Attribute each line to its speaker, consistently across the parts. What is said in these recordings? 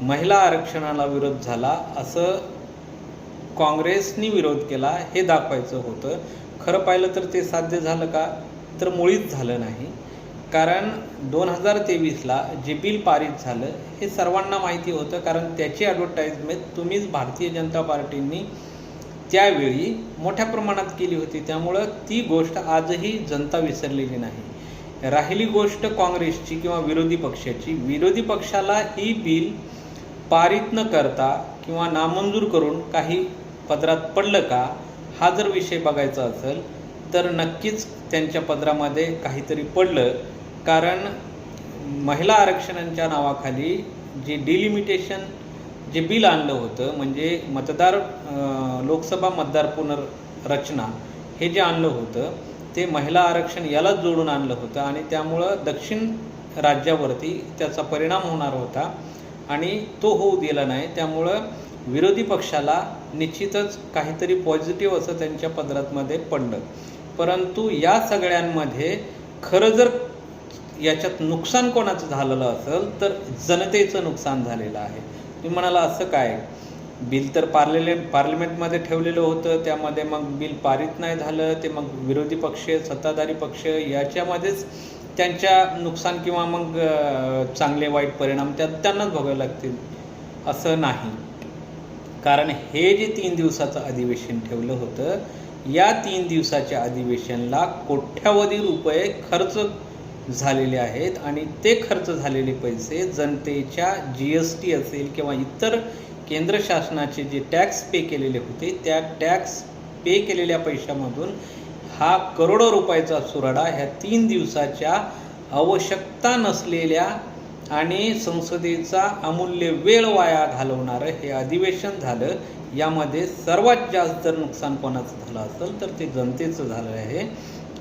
Speaker 1: महिला आरक्षणाला विरोध झाला असं काँग्रेसनी विरोध केला हे दाखवायचं होतं. खरं पाहिलं तर ते साध्य झालं का? तर मुळीच झालं नाही. कारण 2023ला जे बिल पारित झालं हे सर्वांना माहिती होतं, कारण त्याची ॲडव्हर्टाईजमेंट तुम्हीच भारतीय जनता पार्टींनी त्यावेळी मोठ्या प्रमाणात केली होती. त्यामुळं ती गोष्ट आजही जनता विसरलेली नाही. राहिली गोष्ट काँग्रेसची किंवा विरोधी पक्षाची, विरोधी पक्षाला ही बिल पारित न करता किंवा नामंजूर करून काही पदरात पडलं का, हा जर विषय बघायचा असेल तर नक्कीच त्यांच्या पदरामध्ये काहीतरी पडलं. कारण महिला आरक्षणाच्या नावाखाली जे डिलिमिटेशन जे बिल आणलं होतं, म्हणजे लोकसभा मतदार पुनर्रचना हे जे आणलं होतं ते महिला आरक्षण यालाच जोडून आणलं होतं आणि त्यामुळं दक्षिण राज्यावरती त्याचा परिणाम होणार होता आणि तो होऊ दिला नाही. त्यामुळं विरोधी पक्षाला निश्चितच काहीतरी पॉझिटिव्ह असं त्यांच्या पदरातमध्ये पडलं. परंतु या सगळ्यांमध्ये खरं जर याच्यात नुकसान कोणाचं झालेलं असेल तर जनतेचं नुकसान झालेलं आहे. तुम्ही म्हणाला असं काय, बिल तर पार्लमेंटमध्ये ठेवलेलं होतं, त्यामध्ये मग बिल पारित नाही झालं, ते मग विरोधी पक्ष सत्ताधारी पक्ष याच्यामध्येच त्यांच्या नुकसान किंवा मग चांगले वाईट परिणाम त्यांनाच भोगावे लागतील असं नाही. कारण हे जे 3 दिवसाचं अधिवेशन ठेवलं होतं, या 3 दिवसाच्या अधिवेशनला कोट्यावधी रुपये खर्च झालेले आहेत आणि ते खर्च झालेले पैसे जनतेच्या GST असेल किंवा इतर केंद्र शासनाचे जे टॅक्स पे केलेले होते त्या टॅक्स पे केलेल्या पैशामधून हा करोडो रुपयाचा सुराडा ह्या 3 दिवसाच्या आवश्यकता नसलेल्या आणि संसदेचा अमूल्य वेळ वाया घालवणारं हे अधिवेशन झालं. यामध्ये सर्वात जास्त जर नुकसान कोणाचं झालं असेल तर ते जनतेचं झालं आहे.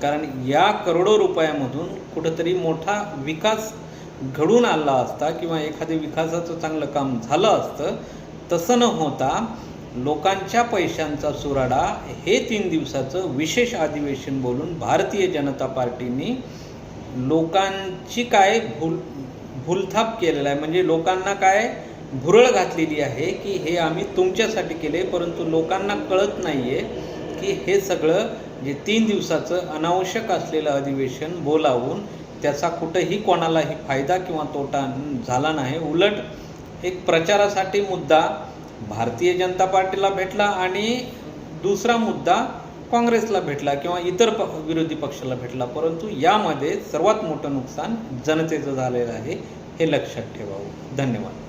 Speaker 1: कारण या करोडो रुपयामधून कुठंतरी मोठा विकास घडून आला असता किंवा एखादे विकासाचं चांगलं काम झालं असतं, तसं न होता लोकांच्या पैशांचा सुराडा हे 3 दिवसाचं विशेष अधिवेशन बोलून भारतीय जनता पार्टीने लोकांची काय भूलथाप केलेला आहे. म्हणजे लोकांना काय भुरळ घातलेली आहे की हे आम्ही तुमच्यासाठी केले, परंतु लोकांना कळत नाही आहे की हे सगळं जे 3 दिवसाचं अनावश्यक असलेलं अधिवेशन बोलावून त्याचा कुठंही कोणालाही फायदा किंवा तोटा झाला नाही. उलट एक प्रचारासाठी मुद्दा भारतीय जनता पार्टीला भेटला आणि दुसरा मुद्दा काँग्रेसला भेटला किंवा इतर विरोधी पक्षाला भेटला. परंतु यामध्ये सर्वात मोठं नुकसान जनतेचं झालेलं आहे, हे लक्षात ठेवावं. धन्यवाद.